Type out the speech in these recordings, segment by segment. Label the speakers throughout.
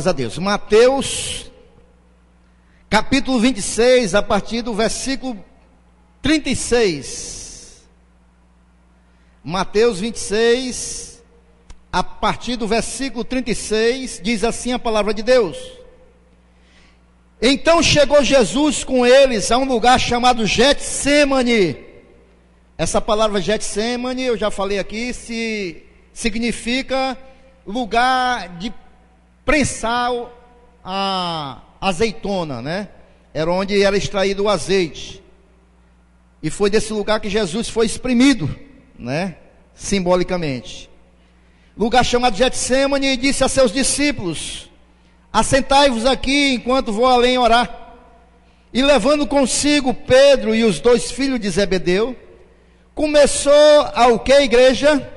Speaker 1: A Deus. Mateus, capítulo 26, a partir do versículo 36. Mateus 26, a partir do versículo 36, diz assim a palavra de Deus. Então chegou Jesus com eles a um lugar chamado Getsêmani. Essa palavra Getsêmani, eu já falei aqui, significa lugar de prensar a azeitona, né? Era onde era extraído o azeite. E foi desse lugar que Jesus foi exprimido, né? Simbolicamente. Lugar chamado Getsêmani, e disse a seus discípulos: assentai-vos aqui enquanto vou além orar. E levando consigo Pedro e os dois filhos de Zebedeu, começou a o que, igreja?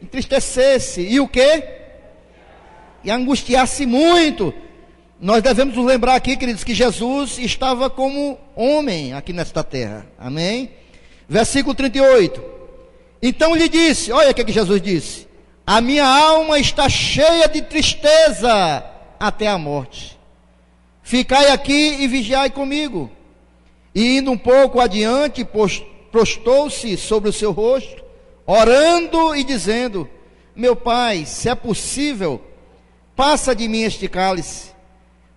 Speaker 1: Entristecer-se. E o que? E angustiar-se muito. Nós devemos nos lembrar aqui, queridos, que Jesus estava como homem aqui nesta terra. Amém? Versículo 38. Então lhe disse, olha o que Jesus disse: a minha alma está cheia de tristeza até a morte. Ficai aqui e vigiai comigo. E indo um pouco adiante, prostou-se sobre o seu rosto, orando e dizendo: meu Pai, se é possível, passa de mim este cálice.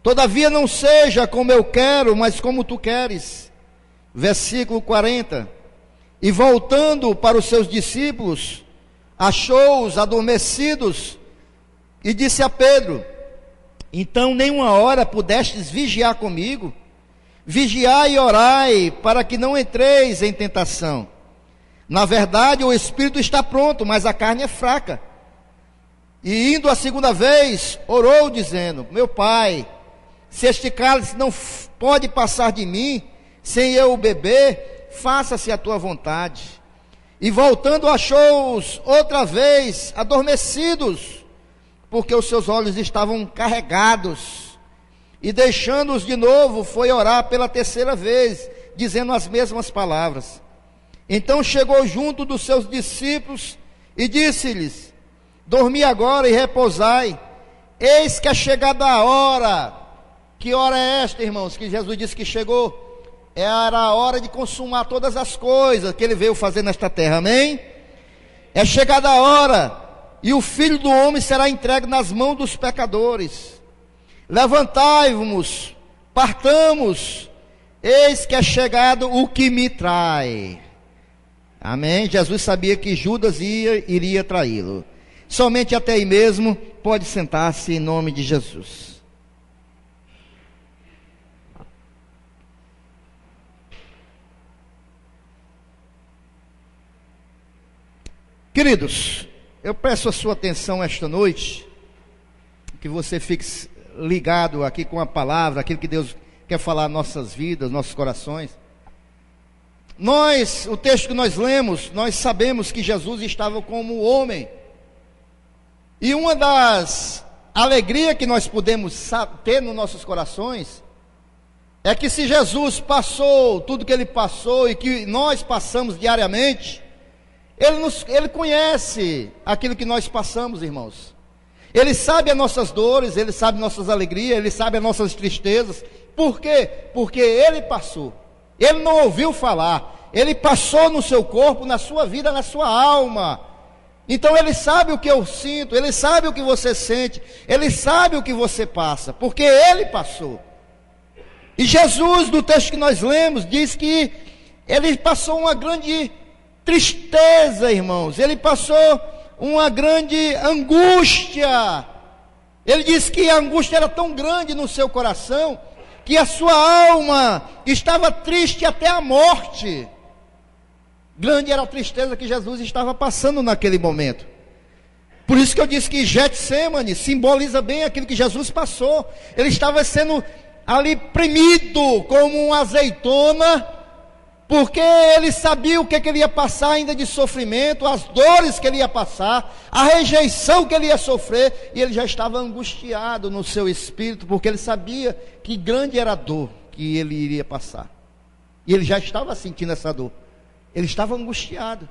Speaker 1: Todavia não seja como eu quero, mas como tu queres. Versículo 40. E voltando para os seus discípulos, achou-os adormecidos e disse a Pedro: então nem uma hora pudestes vigiar comigo? Vigiai e orai, para que não entreis em tentação. Na verdade, o espírito está pronto, mas a carne é fraca. E indo a segunda vez, orou dizendo: meu Pai, se este cálice não pode passar de mim, sem eu o beber, faça-se a tua vontade. E voltando, achou-os outra vez adormecidos, porque os seus olhos estavam carregados. E deixando-os de novo, foi orar pela terceira vez, dizendo as mesmas palavras. Então chegou junto dos seus discípulos e disse-lhes: dormi agora e repousai, eis que é chegada a hora. Que hora é esta, irmãos, que Jesus disse que chegou? Era a hora de consumar todas as coisas que ele veio fazer nesta terra, amém? É chegada a hora, e o Filho do Homem será entregue nas mãos dos pecadores. Levantai-vos, partamos, eis que é chegado o que me trai. Amém? Jesus sabia que Judas iria traí-lo. Somente até aí mesmo, pode sentar-se em nome de Jesus. Queridos, eu peço a sua atenção esta noite, que você fique ligado aqui com a palavra, aquilo que Deus quer falar em nossas vidas, nossos corações. O texto que nós lemos, nós sabemos que Jesus estava como homem. E uma das alegrias que nós podemos ter nos nossos corações é que se Jesus passou tudo que ele passou e que nós passamos diariamente, ele conhece aquilo que nós passamos, irmãos. Ele sabe as nossas dores, ele sabe nossas alegrias, ele sabe as nossas tristezas. Por quê? Porque ele passou. Ele não ouviu falar, ele passou no seu corpo, na sua vida, na sua alma. Então ele sabe o que eu sinto, ele sabe o que você sente, ele sabe o que você passa, porque ele passou. E Jesus, no texto que nós lemos, diz que ele passou uma grande tristeza, irmãos. Ele passou uma grande angústia. Ele disse que a angústia era tão grande no seu coração, que a sua alma estava triste até a morte. Grande era a tristeza que Jesus estava passando naquele momento. Por isso que eu disse que Getsêmani simboliza bem aquilo que Jesus passou. Ele estava sendo ali premido como uma azeitona, porque ele sabia o que ele ia passar ainda de sofrimento, as dores que ele ia passar, a rejeição que ele ia sofrer, e ele já estava angustiado no seu espírito, porque ele sabia que grande era a dor que ele iria passar, e ele já estava sentindo essa dor, ele estava angustiado.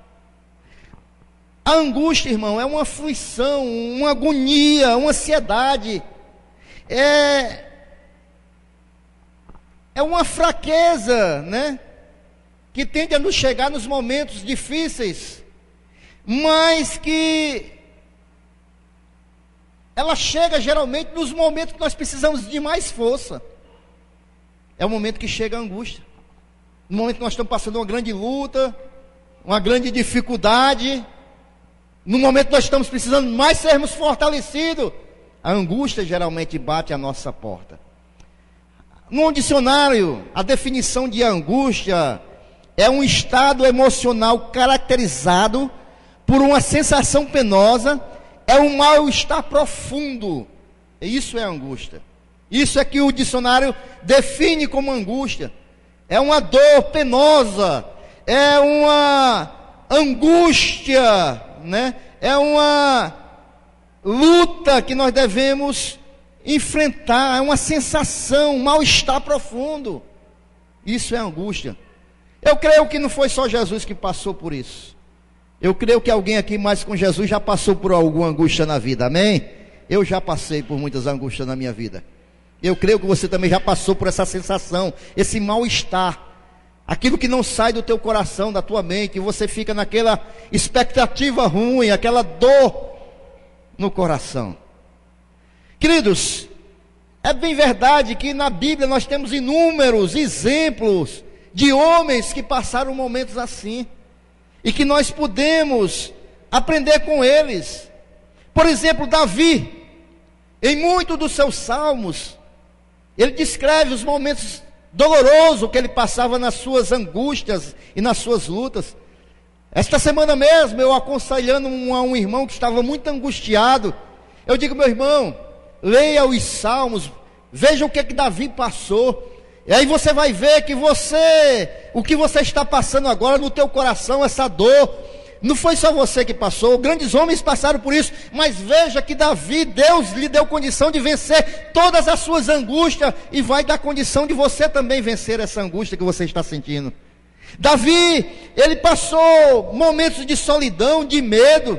Speaker 1: A angústia, irmão, é uma aflição, uma agonia, uma ansiedade é uma fraqueza, né? Que tende a nos chegar nos momentos difíceis, mas que ela chega geralmente nos momentos que nós precisamos de mais força. É o momento que chega a angústia, no momento que nós estamos passando uma grande luta, uma grande dificuldade, no momento que nós estamos precisando mais sermos fortalecidos, a angústia geralmente bate à nossa porta. No dicionário, a definição de angústia é um estado emocional caracterizado por uma sensação penosa, é um mal-estar profundo. Isso é angústia. Isso é que o dicionário define como angústia. É uma dor penosa, é uma angústia, né? É uma luta que nós devemos enfrentar, é uma sensação, um mal-estar profundo. Isso é angústia. Eu creio que não foi só Jesus que passou por isso. Eu creio que alguém aqui mais com Jesus já passou por alguma angústia na vida, amém? Eu já passei por muitas angústias na minha vida. Eu creio que você também já passou por essa sensação, esse mal-estar, aquilo que não sai do teu coração, da tua mente, e você fica naquela expectativa ruim, aquela dor no coração. Queridos, é bem verdade que na Bíblia nós temos inúmeros exemplos de homens que passaram momentos assim, e que nós podemos aprender com eles. Por exemplo, Davi, em muitos dos seus salmos, ele descreve os momentos dolorosos que ele passava nas suas angústias e nas suas lutas. Esta semana mesmo, eu aconselhando um irmão que estava muito angustiado, eu digo: meu irmão, leia os salmos, veja o que Davi passou, e aí você vai ver que o que você está passando agora no teu coração, essa dor, não foi só você que passou, grandes homens passaram por isso, mas veja que Davi, Deus lhe deu condição de vencer todas as suas angústias, e vai dar condição de você também vencer essa angústia que você está sentindo. Davi, ele passou momentos de solidão, de medo,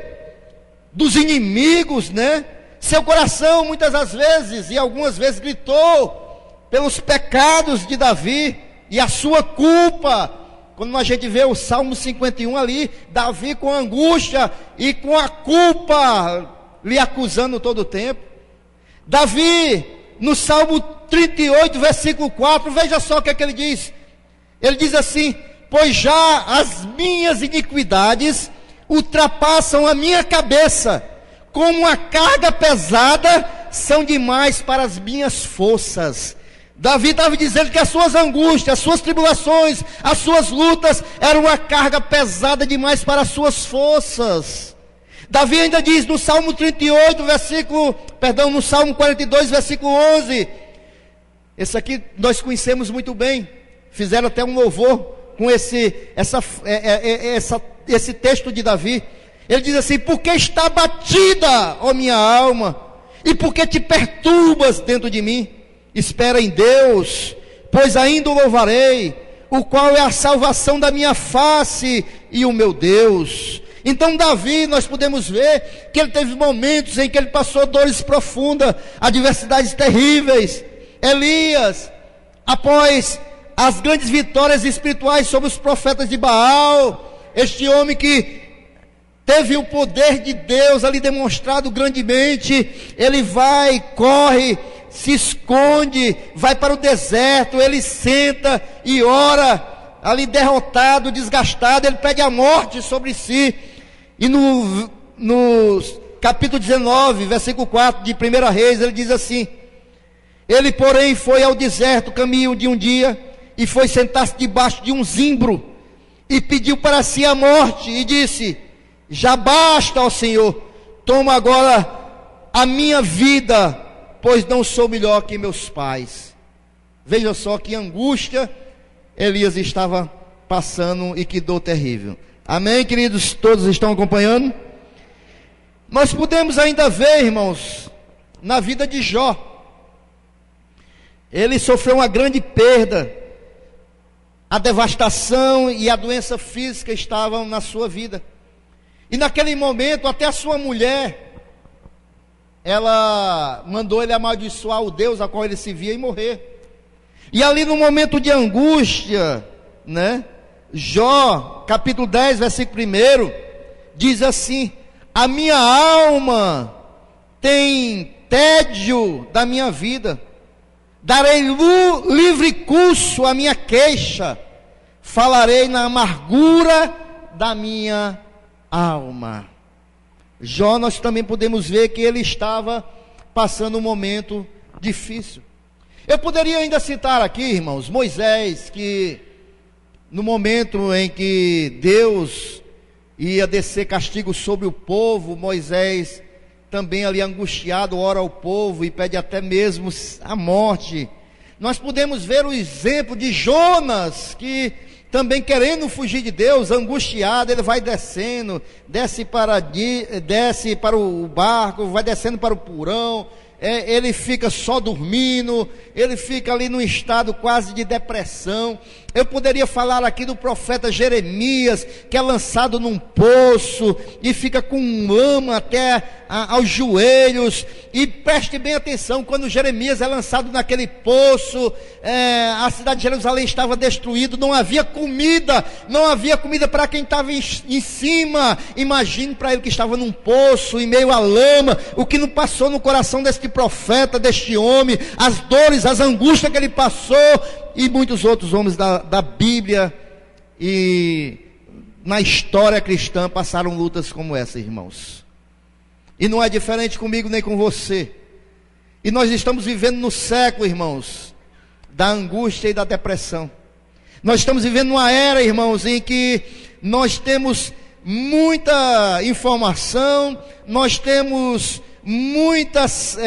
Speaker 1: dos inimigos, né? Seu coração muitas das vezes, e algumas vezes gritou pelos pecados de Davi, e a sua culpa. Quando a gente vê o Salmo 51 ali, Davi com angústia e com a culpa lhe acusando todo o tempo. Davi, no Salmo 38, versículo 4, veja só o que é que ele diz. Ele diz assim: pois já as minhas iniquidades ultrapassam a minha cabeça, como uma carga pesada são demais para as minhas forças. Davi estava dizendo que as suas angústias, as suas tribulações, as suas lutas eram uma carga pesada demais para as suas forças. Davi ainda diz no Salmo 38, no Salmo 42, versículo 11. Esse aqui nós conhecemos muito bem. Fizeram até um louvor com esse texto de Davi. Ele diz assim: porque está batida, ó minha alma, e porque te perturbas dentro de mim? Espera em Deus, pois ainda o louvarei, o qual é a salvação da minha face e o meu Deus. Então Davi, nós podemos ver que ele teve momentos em que ele passou dores profundas, adversidades terríveis. Elias, após as grandes vitórias espirituais sobre os profetas de Baal, este homem que teve o poder de Deus ali demonstrado grandemente, ele vai, corre, se esconde, vai para o deserto, ele senta e ora, ali derrotado, desgastado, ele pede a morte sobre si. E no capítulo 19, versículo 4 de 1 Reis, ele diz assim: ele porém foi ao deserto, caminho de um dia, e foi sentar-se debaixo de um zimbro, e pediu para si a morte, e disse: já basta, ó Senhor, toma agora a minha vida, pois não sou melhor que meus pais. Veja só que angústia Elias estava passando, e que dor terrível. Amém, queridos? Todos estão acompanhando? Nós podemos ainda ver, irmãos, na vida de Jó. Ele sofreu uma grande perda. A devastação e a doença física estavam na sua vida. E naquele momento, até a sua mulher ela mandou ele amaldiçoar o Deus a qual ele se via e morrer. E ali no momento de angústia, né? Jó, capítulo 10, versículo 1, diz assim: a minha alma tem tédio da minha vida, darei livre curso à minha queixa, falarei na amargura da minha alma. Jó, nós também podemos ver que ele estava passando um momento difícil. Eu poderia ainda citar aqui, irmãos, Moisés, que no momento em que Deus ia descer castigo sobre o povo, Moisés também ali angustiado ora ao povo e pede até mesmo a morte. Nós podemos ver o exemplo de Jonas, que também querendo fugir de Deus, angustiado, ele vai descendo, desce para o barco, vai descendo para o porão, ele fica só dormindo, ele fica ali num estado quase de depressão. Eu poderia falar aqui do profeta Jeremias, que é lançado num poço e fica com lama até aos joelhos. E preste bem atenção, quando Jeremias é lançado naquele poço, a cidade de Jerusalém estava destruída, não havia comida para quem estava em cima. Imagine para ele que estava num poço, em meio à lama, o que não passou no coração deste profeta, deste homem, as dores, as angústias que ele passou. E muitos outros homens da Bíblia e na história cristã passaram lutas como essa, irmãos. E não é diferente comigo nem com você. E nós estamos vivendo no século, irmãos, da angústia e da depressão. Nós estamos vivendo uma era, irmãos, em que nós temos muita informação, nós temos muitas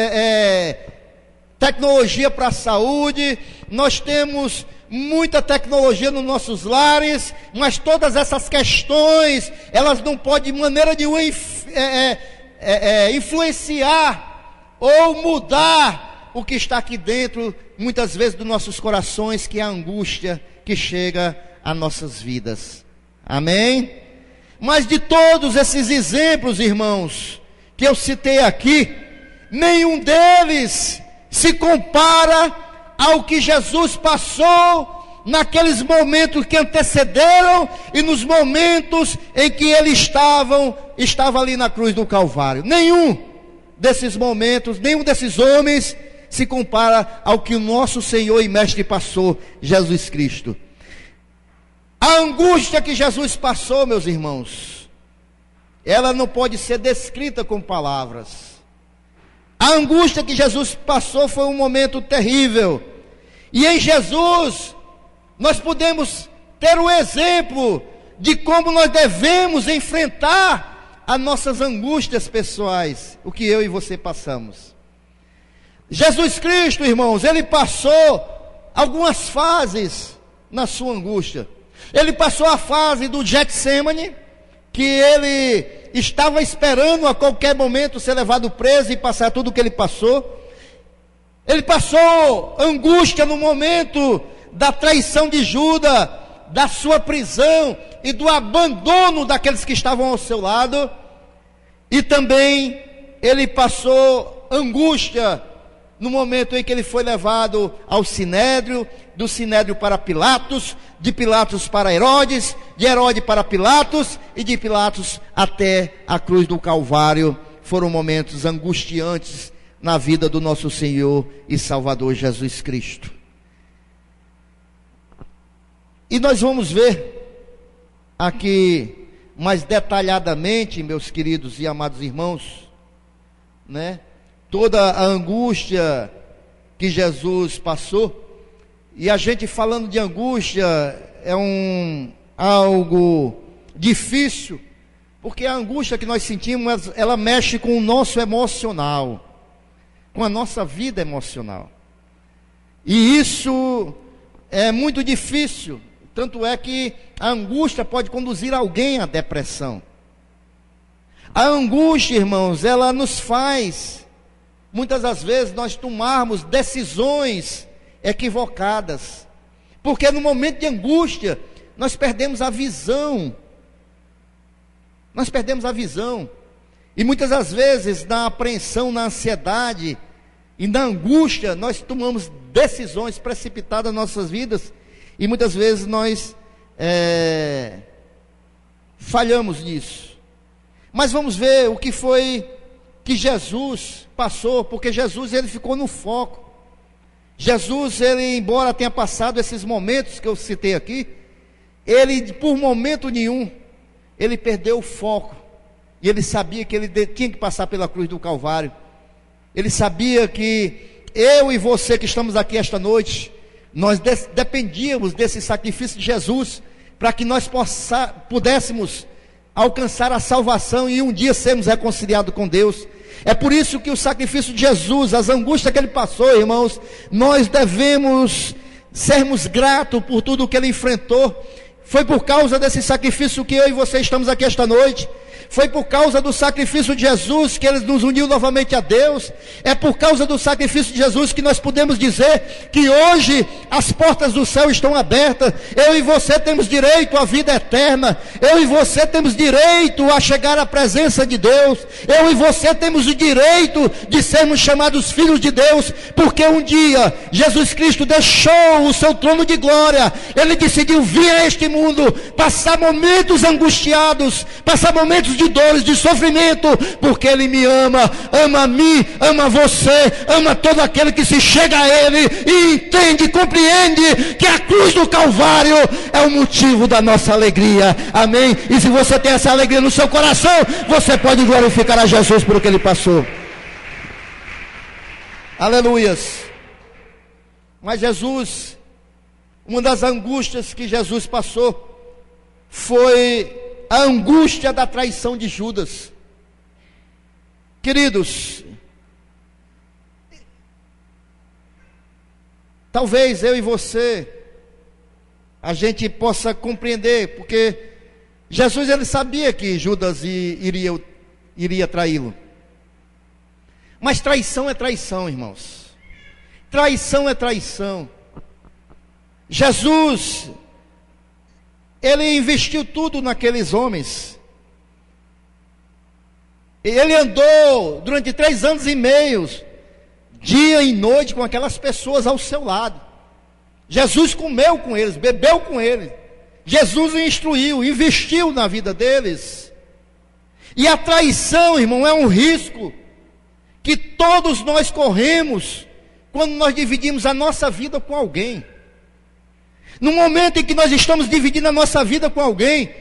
Speaker 1: tecnologia para a saúde, nós temos muita tecnologia nos nossos lares, mas todas essas questões, elas não podem de maneira nenhuma influenciar ou mudar o que está aqui dentro, muitas vezes dos nossos corações, que é a angústia que chega às nossas vidas. Amém? Mas de todos esses exemplos, irmãos, que eu citei aqui, nenhum deles se compara ao que Jesus passou naqueles momentos que antecederam e nos momentos em que ele estava ali na cruz do Calvário. Nenhum desses momentos, nenhum desses homens se compara ao que o nosso Senhor e Mestre passou, Jesus Cristo. A angústia que Jesus passou, meus irmãos, ela não pode ser descrita com palavras. A angústia que Jesus passou foi um momento terrível. E em Jesus, nós podemos ter o exemplo de como nós devemos enfrentar as nossas angústias pessoais, o que eu e você passamos. Jesus Cristo, irmãos, ele passou algumas fases na sua angústia. Ele passou a fase do Getsêmani, que ele estava esperando a qualquer momento ser levado preso e passar tudo o que ele passou. Ele passou angústia no momento da traição de Judas, da sua prisão e do abandono daqueles que estavam ao seu lado. E também ele passou angústia no momento em que ele foi levado ao Sinédrio, do Sinédrio para Pilatos, de Pilatos para Herodes, de Herodes para Pilatos e de Pilatos até a cruz do Calvário. Foram momentos angustiantes na vida do nosso Senhor e Salvador Jesus Cristo. E nós vamos ver aqui mais detalhadamente, meus queridos e amados irmãos, né, toda a angústia que Jesus passou. E a gente falando de angústia é algo difícil, porque a angústia que nós sentimos, ela mexe com o nosso emocional, com a nossa vida emocional. E isso é muito difícil, tanto é que a angústia pode conduzir alguém à depressão. A angústia, irmãos, ela nos faz, muitas das vezes, nós tomarmos decisões equivocadas, porque no momento de angústia, nós perdemos a visão, E muitas das vezes, na apreensão, na ansiedade e na angústia, nós tomamos decisões precipitadas nas nossas vidas, e muitas vezes nós falhamos nisso. Mas vamos ver o que foi que Jesus passou, porque Jesus, ele ficou no foco. Jesus, ele, embora tenha passado esses momentos que eu citei aqui, ele, por momento nenhum, ele perdeu o foco. E ele sabia que ele tinha que passar pela cruz do Calvário. Ele sabia que eu e você que estamos aqui esta noite, nós dependíamos desse sacrifício de Jesus, para que nós pudéssemos alcançar a salvação e um dia sermos reconciliados com Deus. É por isso que o sacrifício de Jesus, as angústias que ele passou, irmãos, nós devemos sermos gratos por tudo o que ele enfrentou. Foi por causa desse sacrifício que eu e você estamos aqui esta noite. Foi por causa do sacrifício de Jesus que ele nos uniu novamente a Deus. É por causa do sacrifício de Jesus que nós podemos dizer que hoje as portas do céu estão abertas. Eu e você temos direito à vida eterna. Eu e você temos direito a chegar à presença de Deus. Eu e você temos o direito de sermos chamados filhos de Deus, porque um dia Jesus Cristo deixou o seu trono de glória. Ele decidiu vir a este mundo, passar momentos angustiados, passar momentos de dores, de sofrimento, porque ele me ama, ama a mim, ama você, ama todo aquele que se chega a ele e entende, compreende que a cruz do Calvário é o motivo da nossa alegria, amém? E se você tem essa alegria no seu coração, você pode glorificar a Jesus por o que ele passou. Aleluias. Mas Jesus, uma das angústias que Jesus passou foi a angústia da traição de Judas. Queridos, talvez eu e você, a gente possa compreender, porque Jesus, ele sabia que Judas iria traí-lo. Mas traição é traição, irmãos. Traição é traição. Jesus, ele investiu tudo naqueles homens. Ele andou durante 3 anos e meio, dia e noite, com aquelas pessoas ao seu lado. Jesus comeu com eles, bebeu com eles. Jesus o instruiu, investiu na vida deles. E a traição, irmão, é um risco que todos nós corremos quando nós dividimos a nossa vida com alguém. No momento em que nós estamos dividindo a nossa vida com alguém,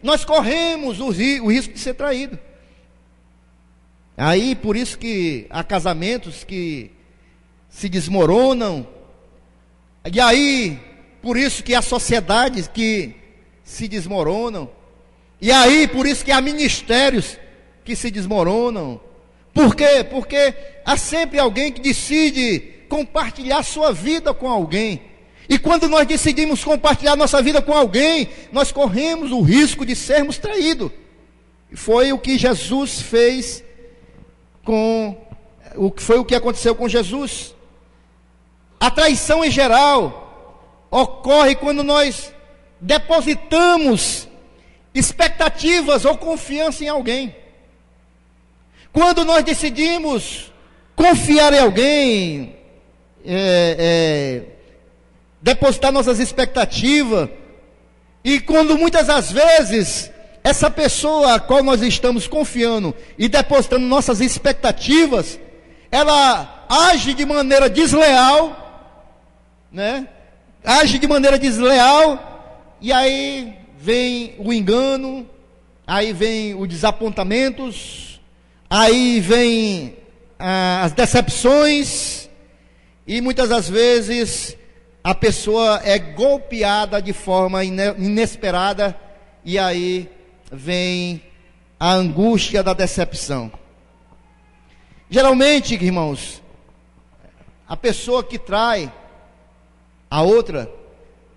Speaker 1: nós corremos o risco de ser traído. Aí, por isso que há casamentos que se desmoronam. E aí, por isso que há sociedades que se desmoronam. E aí, por isso que há ministérios que se desmoronam. Por quê? Porque há sempre alguém que decide compartilhar sua vida com alguém. E quando nós decidimos compartilhar nossa vida com alguém, nós corremos o risco de sermos traídos. E foi o que Jesus fez foi o que aconteceu com Jesus. A traição em geral ocorre quando nós depositamos expectativas ou confiança em alguém. Quando nós decidimos confiar em alguém, depositar nossas expectativas, e quando muitas das vezes essa pessoa a qual nós estamos confiando e depositando nossas expectativas, ela age de maneira desleal, né? Age de maneira desleal, e aí vem o engano, aí vem os desapontamentos, aí vem as decepções, e muitas das vezes a pessoa é golpeada de forma inesperada, e aí vem a angústia da decepção. Geralmente, irmãos, a pessoa que trai a outra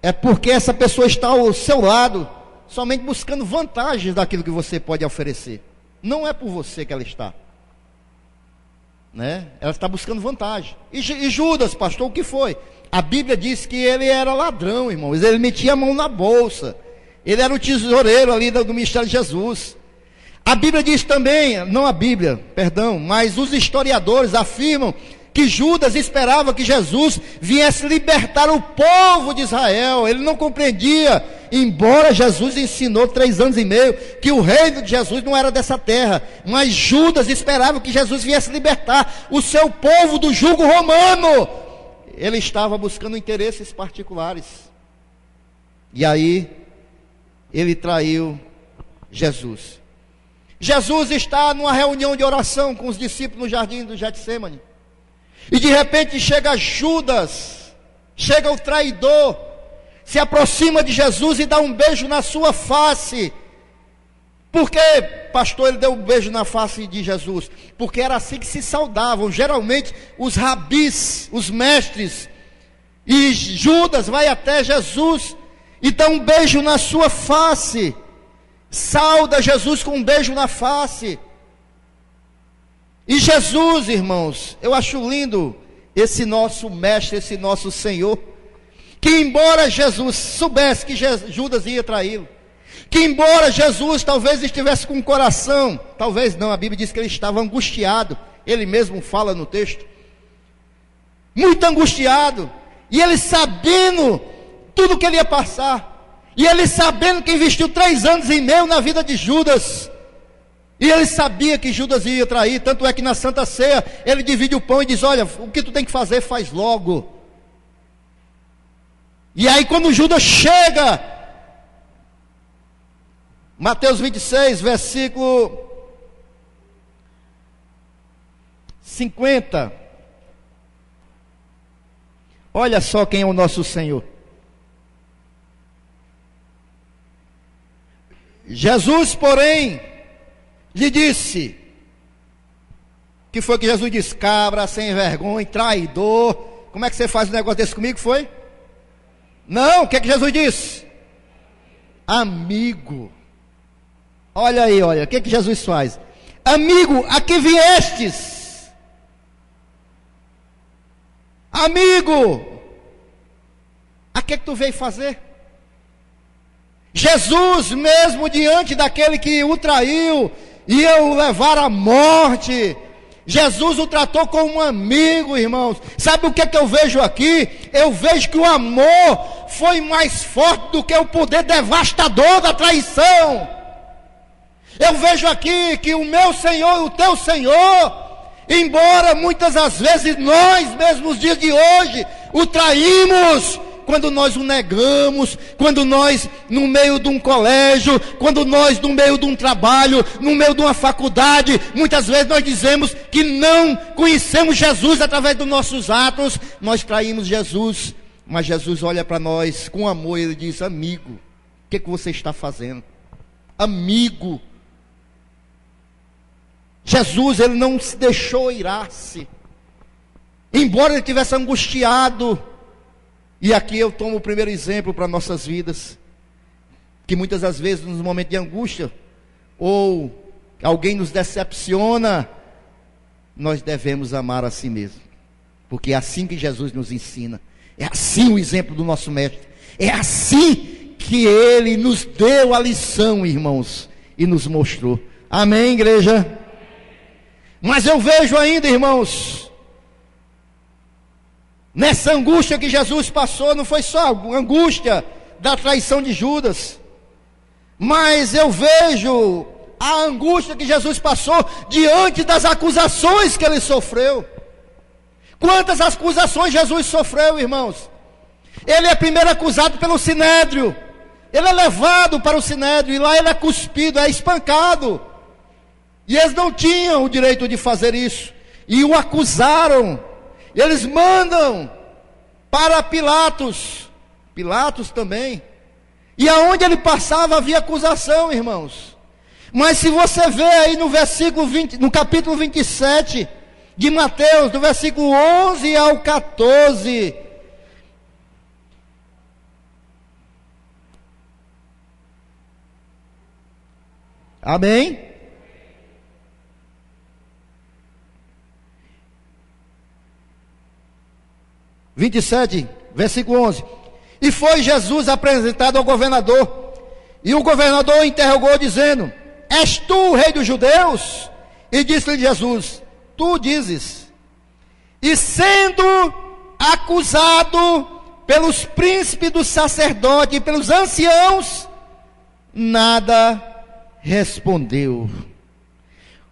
Speaker 1: é porque essa pessoa está ao seu lado somente buscando vantagens daquilo que você pode oferecer. Não é por você que ela está, né? Ela está buscando vantagem. E Judas, pastor, o que foi? A Bíblia diz que ele era ladrão, irmãos. Ele metia a mão na bolsa. Ele era o tesoureiro ali do ministério de Jesus. A Bíblia diz também, não a Bíblia, perdão, mas os historiadores afirmam que Judas esperava que Jesus viesse libertar o povo de Israel. Ele não compreendia, embora Jesus ensinou 3 anos e meio, que o reino de Jesus não era dessa terra, mas Judas esperava que Jesus viesse libertar o seu povo do jugo romano. Ele estava buscando interesses particulares, e aí ele traiu Jesus. Jesus está numa reunião de oração com os discípulos no jardim do Getsêmani, e de repente chega Judas, chega o traidor, se aproxima de Jesus e dá um beijo na sua face. Por que, pastor, ele deu um beijo na face de Jesus? Porque era assim que se saudavam, geralmente, os rabis, os mestres. E Judas vai até Jesus e dá um beijo na sua face, sauda Jesus com um beijo na face. E Jesus, irmãos, eu acho lindo esse nosso mestre, esse nosso Senhor, que embora Jesus soubesse que Judas ia traí-lo, que embora Jesus talvez estivesse com o coração, talvez não, a Bíblia diz que ele estava angustiado, ele mesmo fala no texto, muito angustiado, e ele sabendo tudo que ele ia passar, e ele sabendo que investiu 3 anos e meio na vida de Judas, e ele sabia que Judas ia trair, tanto é que na Santa Ceia, ele divide o pão e diz, olha, o que tu tem que fazer, faz logo. E aí quando Judas chega, Mateus 26, versículo 50, olha só quem é o nosso Senhor. Jesus, porém, lhe disse, que foi que Jesus disse? Cabra, sem vergonha, traidor. Como é que você faz um negócio desse comigo, foi? Não, o que é que Jesus disse? Amigo. Olha aí, olha, o que é que Jesus faz? Amigo, a que viestes? Amigo, a que tu veio fazer? Jesus, mesmo diante daquele que o traiu, ia o levar à morte, Jesus o tratou como um amigo, irmãos. Sabe o que é que eu vejo aqui? Eu vejo que o amor foi mais forte do que o poder devastador da traição. Eu vejo aqui que o meu Senhor e o teu Senhor, embora muitas das vezes nós mesmos nos dias de hoje o traímos, quando nós o negamos, quando nós no meio de um colégio, quando nós no meio de um trabalho, no meio de uma faculdade, muitas vezes nós dizemos que não conhecemos Jesus através dos nossos atos, nós traímos Jesus, mas Jesus olha para nós com amor e ele diz, amigo, o que você está fazendo? Amigo. Jesus, ele não se deixou irar-se, embora ele tivesse angustiado. E aqui eu tomo o primeiro exemplo para nossas vidas, que muitas das vezes nos momentos de angústia, ou alguém nos decepciona, nós devemos amar a si mesmo, porque é assim que Jesus nos ensina, é assim o exemplo do nosso mestre, é assim que ele nos deu a lição, irmãos, e nos mostrou. Amém, igreja? Mas eu vejo ainda, irmãos, nessa angústia que Jesus passou, não foi só a angústia da traição de Judas, mas eu vejo a angústia que Jesus passou diante das acusações que ele sofreu. Quantas acusações Jesus sofreu, irmãos? Ele é primeiro acusado pelo Sinédrio, ele é levado para o Sinédrio, e lá ele é cuspido, é espancado, e eles não tinham o direito de fazer isso, e o acusaram. Eles mandam para Pilatos, Pilatos também, e aonde ele passava havia acusação, irmãos. Mas se você vê aí no versículo 20, no capítulo 27 de Mateus, do versículo 11 ao 14, amém? Versículo 11. E foi Jesus apresentado ao governador, e o governador interrogou dizendo, és tu o rei dos judeus? E disse-lhe Jesus, tu dizes. E sendo acusado pelos príncipes dos sacerdotes e pelos anciãos, nada respondeu.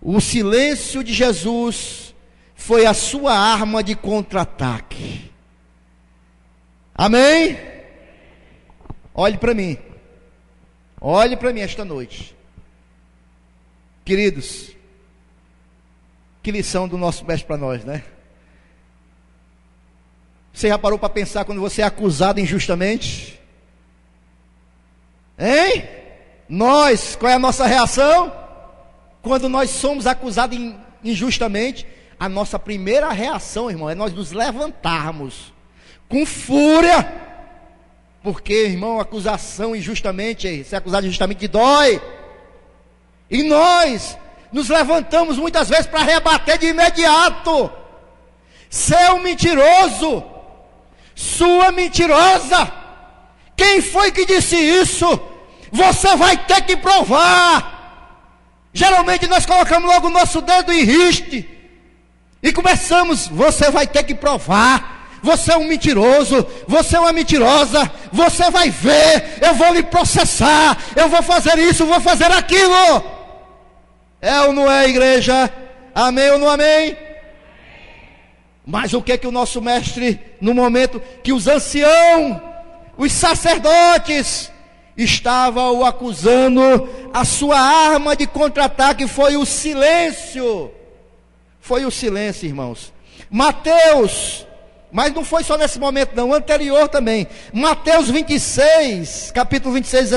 Speaker 1: O silêncio de Jesus foi a sua arma de contra-ataque. Amém? Olhe para mim. Olhe para mim esta noite. Queridos, que lição do nosso mestre para nós, né? Você já parou para pensar quando você é acusado injustamente? Hein? Nós, qual é a nossa reação? Quando nós somos acusados injustamente, a nossa primeira reação, irmão, é nós nos levantarmos com fúria, porque, irmão, acusação injustamente, ser acusado injustamente dói, e nós nos levantamos muitas vezes para rebater de imediato. Seu mentiroso, sua mentirosa, quem foi que disse isso? Você vai ter que provar. Geralmente nós colocamos logo o nosso dedo em riste e começamos, você vai ter que provar, você é um mentiroso, você é uma mentirosa, você vai ver, eu vou lhe processar, eu vou fazer isso, vou fazer aquilo. É ou não é, igreja? Amém ou não amém? Mas o que é que o nosso mestre, no momento que os anciãos, os sacerdotes, estavam o acusando, a sua arma de contra-ataque foi o silêncio. Foi o silêncio, irmãos. Mateus, mas não foi só nesse momento não, anterior também. Mateus 26, capítulo 26,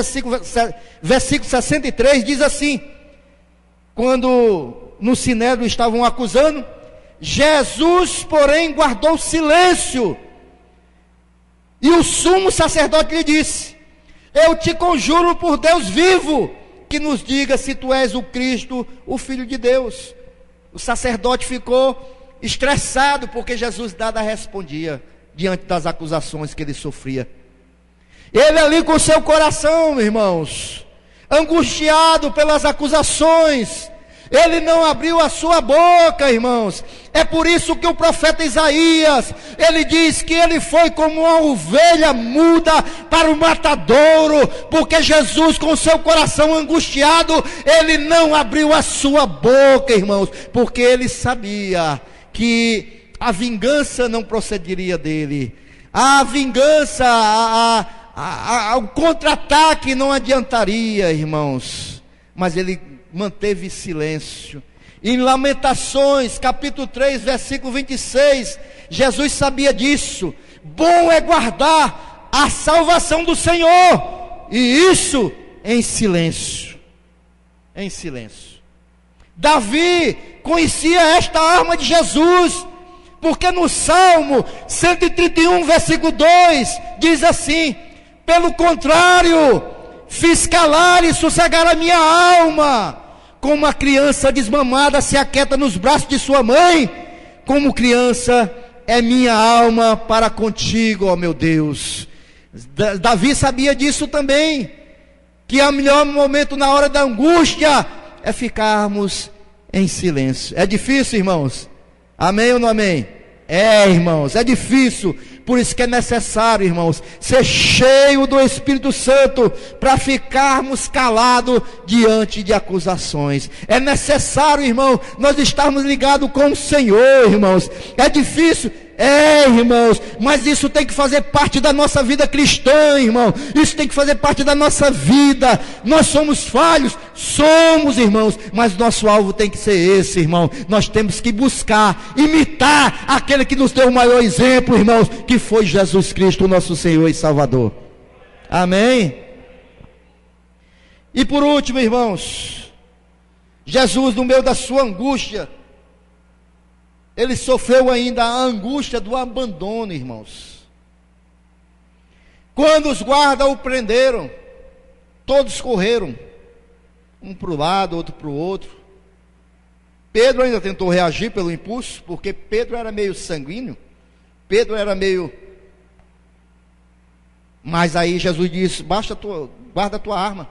Speaker 1: versículo 63, diz assim: quando no sinédrio estavam acusando, Jesus, porém, guardou silêncio. E o sumo sacerdote lhe disse: eu te conjuro por Deus vivo, que nos diga se tu és o Cristo, o Filho de Deus. O sacerdote ficou estressado, porque Jesus nada respondia diante das acusações que ele sofria. Ele ali com seu coração, irmãos, angustiado pelas acusações, ele não abriu a sua boca, irmãos. É por isso que o profeta Isaías, ele diz que ele foi como uma ovelha muda para o matadouro, porque Jesus, com seu coração angustiado, ele não abriu a sua boca, irmãos, porque ele sabia que a vingança não procederia dele, a vingança, o contra-ataque não adiantaria, irmãos, mas ele manteve silêncio. Em Lamentações, capítulo 3, versículo 26, Jesus sabia disso. Bom é guardar a salvação do Senhor, e isso em silêncio. Em silêncio. Davi conhecia esta arma de Jesus, porque no Salmo 131, versículo 2, diz assim: pelo contrário, fiz calar e sossegar a minha alma, como a criança desmamada se aquieta nos braços de sua mãe, como criança é minha alma para contigo, ó meu Deus. Davi sabia disso também, que o melhor momento na hora da angústia é ficarmos em silêncio. É difícil, irmãos? Amém ou não amém? É, irmãos, é difícil. Por isso que é necessário, irmãos, ser cheio do Espírito Santo para ficarmos calados diante de acusações. É necessário, irmão, nós estarmos ligados com o Senhor, irmãos. É difícil? É, irmãos, mas isso tem que fazer parte da nossa vida cristã, irmão. Isso tem que fazer parte da nossa vida. Nós somos falhos, somos, irmãos, mas nosso alvo tem que ser esse, irmão. Nós temos que buscar, imitar aquele que nos deu o maior exemplo, irmãos, que foi Jesus Cristo, o nosso Senhor e Salvador. Amém? E por último, irmãos, Jesus, no meio da sua angústia, ele sofreu ainda a angústia do abandono, irmãos. Quando os guardas o prenderam, todos correram, um para o lado, outro para o outro. Pedro ainda tentou reagir pelo impulso, porque Pedro era meio sanguíneo, Pedro era meio... Mas aí Jesus disse: guarda a tua arma,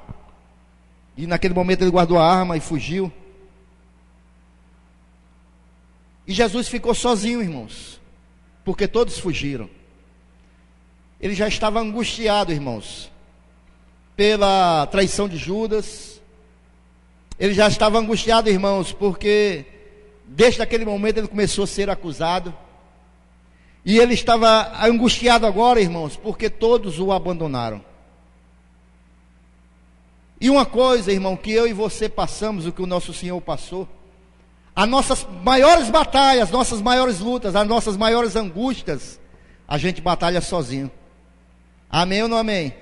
Speaker 1: E naquele momento ele guardou a arma e fugiu. E Jesus ficou sozinho, irmãos, porque todos fugiram. Ele já estava angustiado, irmãos, pela traição de Judas. Ele já estava angustiado, irmãos, porque desde aquele momento ele começou a ser acusado. E ele estava angustiado agora, irmãos, porque todos o abandonaram. E uma coisa, irmão, que eu e você passamos, o que o nosso Senhor passou, as nossas maiores batalhas, as nossas maiores lutas, as nossas maiores angústias, a gente batalha sozinho. Amém ou não amém?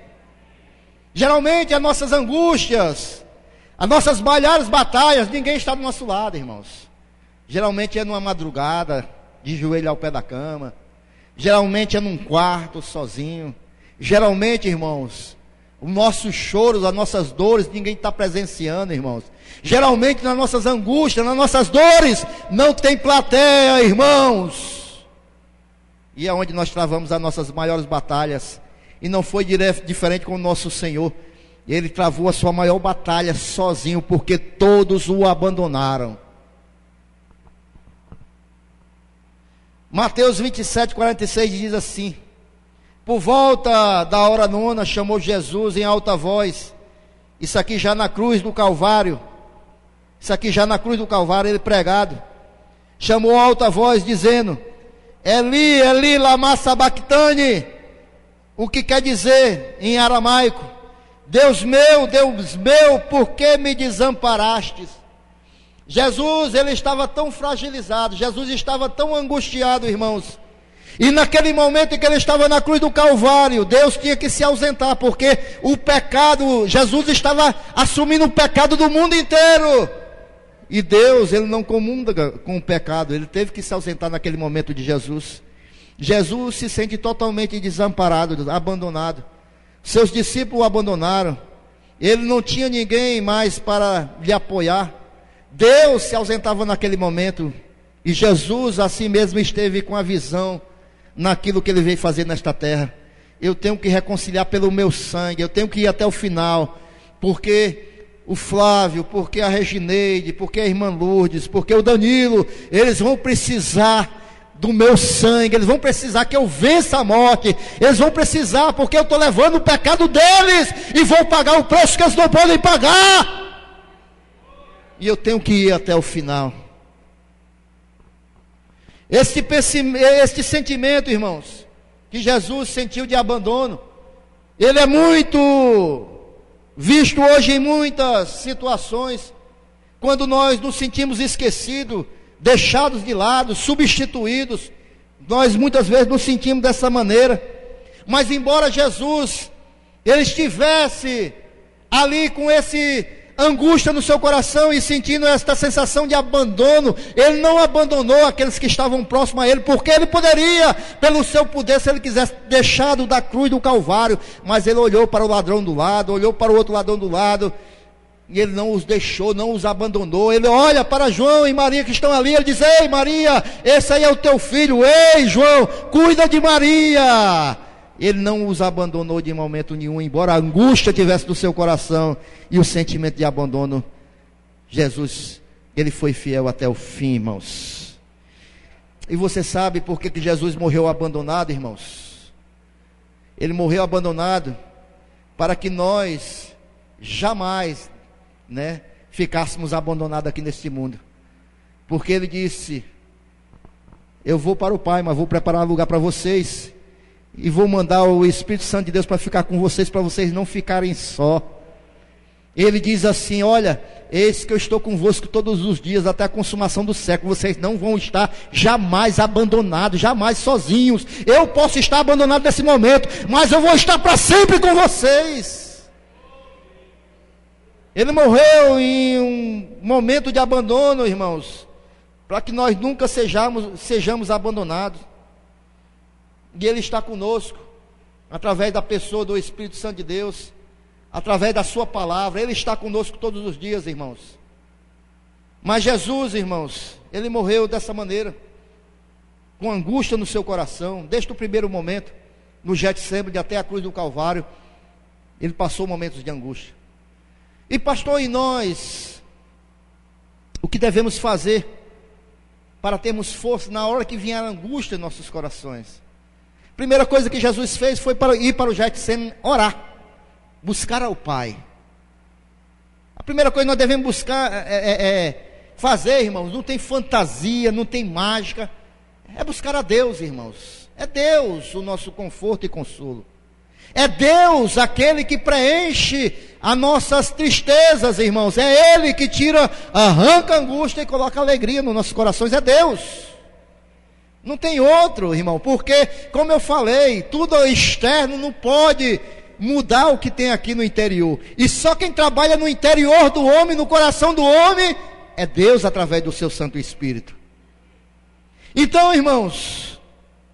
Speaker 1: Geralmente as nossas angústias, as nossas maiores batalhas, ninguém está do nosso lado, irmãos. Geralmente é numa madrugada, de joelho ao pé da cama. Geralmente é num quarto, sozinho. Geralmente, irmãos, os nossos choros, as nossas dores, ninguém está presenciando, irmãos. Geralmente nas nossas angústias, nas nossas dores, não tem plateia, irmãos. E é onde nós travamos as nossas maiores batalhas. E não foi diferente com o nosso Senhor. Ele travou a sua maior batalha sozinho, porque todos o abandonaram. Mateus 27:46 diz assim: por volta da hora nona, chamou Jesus em alta voz. Isso aqui já na cruz do Calvário. Isso aqui já na cruz do Calvário, ele pregado. Chamou a alta voz, dizendo: Eli, Eli, lama sabachthani. O que quer dizer em aramaico: Deus meu, por que me desamparastes? Jesus, ele estava tão fragilizado, Jesus estava tão angustiado, irmãos. E naquele momento em que ele estava na cruz do Calvário, Deus tinha que se ausentar, porque o pecado, Jesus estava assumindo o pecado do mundo inteiro. E Deus, ele não comunga com o pecado, ele teve que se ausentar naquele momento de Jesus. Jesus se sente totalmente desamparado, abandonado. Seus discípulos o abandonaram. Ele não tinha ninguém mais para lhe apoiar. Deus se ausentava naquele momento. E Jesus assim mesmo esteve com a visão naquilo que ele veio fazer nesta terra. Eu tenho que reconciliar pelo meu sangue, eu tenho que ir até o final, porque o Flávio, porque a Regineide, porque a irmã Lourdes, porque o Danilo, eles vão precisar do meu sangue, eles vão precisar que eu vença a morte, eles vão precisar, porque eu estou levando o pecado deles, e vou pagar o preço que eles não podem pagar, e eu tenho que ir até o final. Este sentimento, irmãos, que Jesus sentiu de abandono, ele é muito visto hoje em muitas situações, quando nós nos sentimos esquecidos, deixados de lado, substituídos. Nós muitas vezes nos sentimos dessa maneira. Mas embora Jesus, ele estivesse ali com esse angústia no seu coração e sentindo esta sensação de abandono, ele não abandonou aqueles que estavam próximos a ele, porque ele poderia, pelo seu poder, se ele quisesse, deixado da cruz do Calvário, mas ele olhou para o ladrão do lado, olhou para o outro ladrão do lado, e ele não os deixou, não os abandonou. Ele olha para João e Maria que estão ali, ele diz: ei Maria, esse aí é o teu filho, ei João, cuida de Maria. Ele não os abandonou de momento nenhum, embora a angústia tivesse no seu coração e o sentimento de abandono. Jesus, ele foi fiel até o fim, irmãos. E você sabe por que Jesus morreu abandonado, irmãos? Ele morreu abandonado para que nós jamais, ficássemos abandonados aqui neste mundo. Porque ele disse: eu vou para o Pai, mas vou preparar um lugar para vocês, e vou mandar o Espírito Santo de Deus para ficar com vocês, para vocês não ficarem só. Ele diz assim: olha, eis que eu estou convosco todos os dias, até a consumação do século. Vocês não vão estar jamais abandonados, jamais sozinhos. Eu posso estar abandonado nesse momento, mas eu vou estar para sempre com vocês. Ele morreu em um momento de abandono, irmãos, para que nós nunca sejamos abandonados. E ele está conosco, através da pessoa do Espírito Santo de Deus, através da sua palavra. Ele está conosco todos os dias, irmãos. Mas Jesus, irmãos, ele morreu dessa maneira, com angústia no seu coração, desde o primeiro momento, no Getsemane até a cruz do Calvário. Ele passou momentos de angústia. E pastor, e nós? O que devemos fazer para termos força na hora que vier a angústia em nossos corações? Primeira coisa que Jesus fez foi ir para o Getsemane orar, buscar ao Pai. A primeira coisa que nós devemos buscar fazer, irmãos, não tem fantasia, não tem mágica, é buscar a Deus, irmãos. É Deus o nosso conforto e consolo. É Deus aquele que preenche as nossas tristezas, irmãos. É Ele que tira, arranca a angústia e coloca alegria nos nossos corações. É Deus. Não tem outro, irmão, porque, como eu falei, tudo externo não pode mudar o que tem aqui no interior. E só quem trabalha no interior do homem, no coração do homem, é Deus através do seu Santo Espírito. Então, irmãos,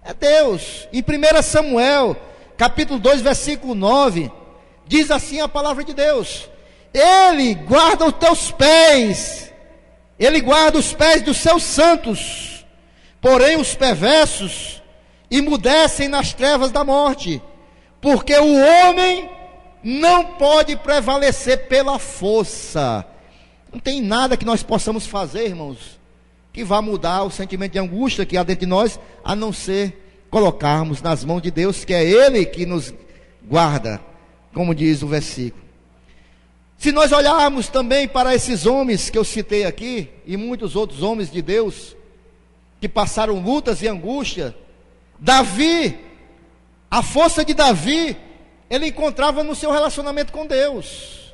Speaker 1: é Deus. Em 1 Samuel, capítulo 2, versículo 9, diz assim a palavra de Deus: Ele guarda os teus pés, Ele guarda os pés dos seus santos, porém os perversos emudecem nas trevas da morte, porque o homem não pode prevalecer pela força. Não tem nada que nós possamos fazer, irmãos, que vá mudar o sentimento de angústia que há dentro de nós, a não ser colocarmos nas mãos de Deus, que é Ele que nos guarda, como diz o versículo. Se nós olharmos também para esses homens que eu citei aqui, e muitos outros homens de Deus, que passaram lutas e angústia, Davi, a força de Davi, ele encontrava no seu relacionamento com Deus.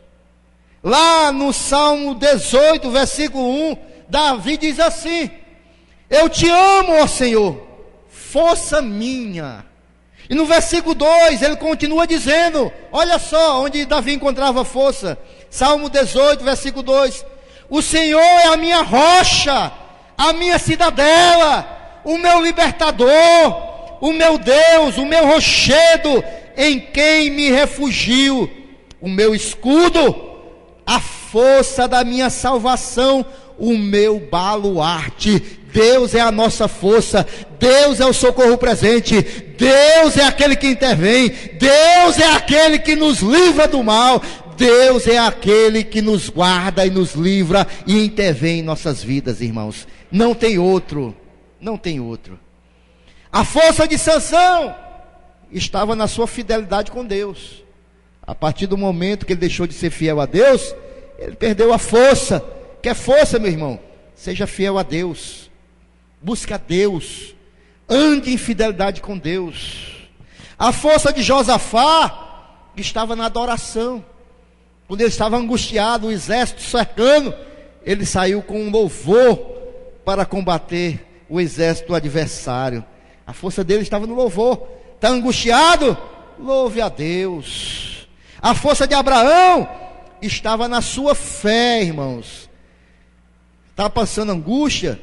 Speaker 1: Lá no Salmo 18, versículo 1, Davi diz assim: Eu te amo, ó Senhor, força minha. E no versículo 2 ele continua dizendo, olha só onde Davi encontrava força. Salmo 18, versículo 2: O Senhor é a minha rocha, a minha cidadela, o meu libertador, o meu Deus, o meu rochedo, em quem me refugio, o meu escudo, a força da minha salvação, o meu baluarte. Deus é a nossa força, Deus é o socorro presente, Deus é aquele que intervém, Deus é aquele que nos livra do mal, Deus é aquele que nos guarda e nos livra e intervém em nossas vidas, irmãos. Não tem outro, não tem outro. A força de Sansão estava na sua fidelidade com Deus. A partir do momento que ele deixou de ser fiel a Deus, ele perdeu a força. Quer força, meu irmão? Seja fiel a Deus, busque a Deus, ande em fidelidade com Deus. A força de Josafá estava na adoração. Quando ele estava angustiado, o exército cercando, ele saiu com um louvor para combater o exército adversário. A força dele estava no louvor. Está angustiado? Louve a Deus. A força de Abraão estava na sua fé, irmãos. Está passando angústia?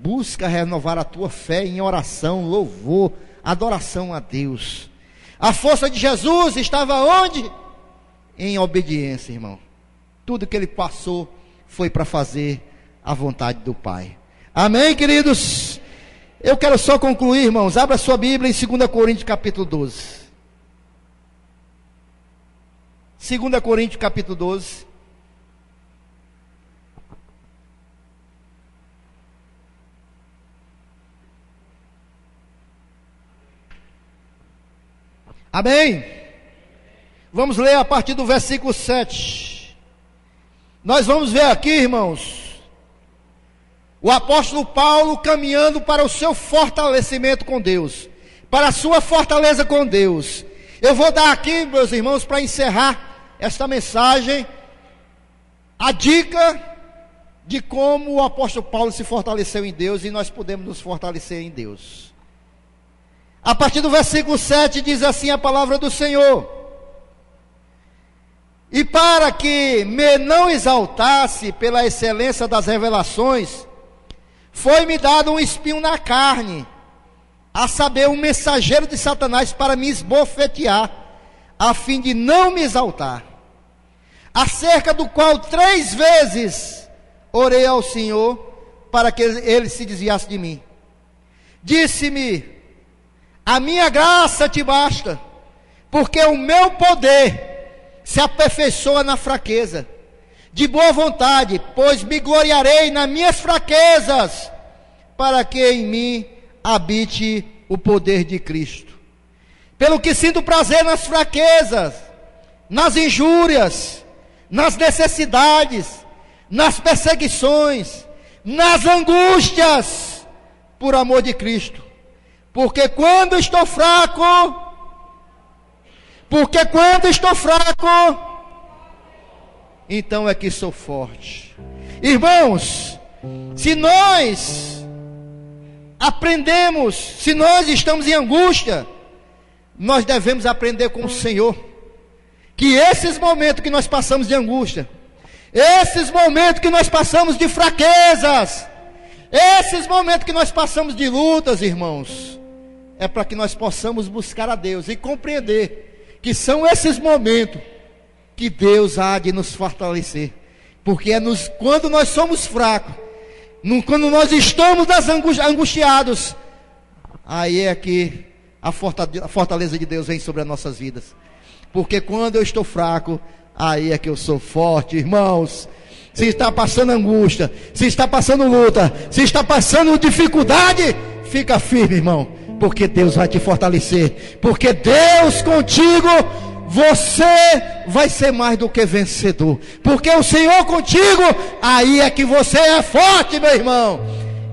Speaker 1: Busca renovar a tua fé em oração, louvor, adoração a Deus. A força de Jesus estava onde? Em obediência, irmão. Tudo que ele passou foi para fazer a vontade do Pai. Amém, queridos? Eu quero só concluir, irmãos. Abra sua Bíblia em 2 Coríntios capítulo 12. 2 Coríntios capítulo 12. Amém? Vamos ler a partir do versículo 7. Nós vamos ver aqui, irmãos, o apóstolo Paulo caminhando para o seu fortalecimento com Deus, para a sua fortaleza com Deus. Eu vou dar aqui, meus irmãos, para encerrar esta mensagem, a dica de como o apóstolo Paulo se fortaleceu em Deus e nós podemos nos fortalecer em Deus. A partir do versículo 7 diz assim a palavra do Senhor: E para que me não exaltasse pela excelência das revelações, foi-me dado um espinho na carne, a saber, um mensageiro de Satanás para me esbofetear, a fim de não me exaltar, acerca do qual 3 vezes orei ao Senhor, para que ele se desviasse de mim. Disse-me: a minha graça te basta, porque o meu poder se aperfeiçoa na fraqueza. de boa vontade, pois me gloriarei nas minhas fraquezas, para que em mim habite o poder de Cristo. Pelo que sinto prazer nas fraquezas, nas injúrias, nas necessidades, nas perseguições, nas angústias, por amor de Cristo. Porque quando estou fraco, então é que sou forte. Irmãos, se nós aprendemos, se nós estamos em angústia, nós devemos aprender com o Senhor, que esses momentos que nós passamos de angústia, esses momentos que nós passamos de fraquezas, esses momentos que nós passamos de lutas, irmãos, é para que nós possamos buscar a Deus e compreender que são esses momentos que Deus há de nos fortalecer, porque é quando nós somos fracos, quando nós estamos angustiados, aí é que a fortaleza de Deus vem sobre as nossas vidas. Porque quando eu estou fraco, aí é que eu sou forte, irmãos. Se está passando angústia, se está passando luta, se está passando dificuldade, fica firme, irmão, porque Deus vai te fortalecer. Porque Deus contigo, você vai ser mais do que vencedor. Porque o Senhor contigo, aí é que você é forte, meu irmão.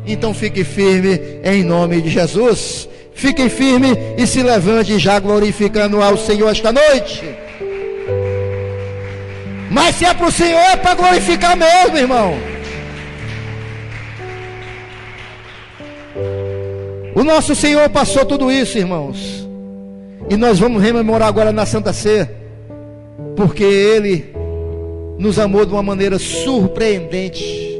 Speaker 1: Então fique firme em nome de Jesus. Fiquem firmes e se levante já glorificando ao Senhor esta noite. Mas se é para o Senhor, é para glorificar mesmo, irmão. O nosso Senhor passou tudo isso, irmãos. E nós vamos rememorar agora na Santa Ceia, porque Ele nos amou de uma maneira surpreendente.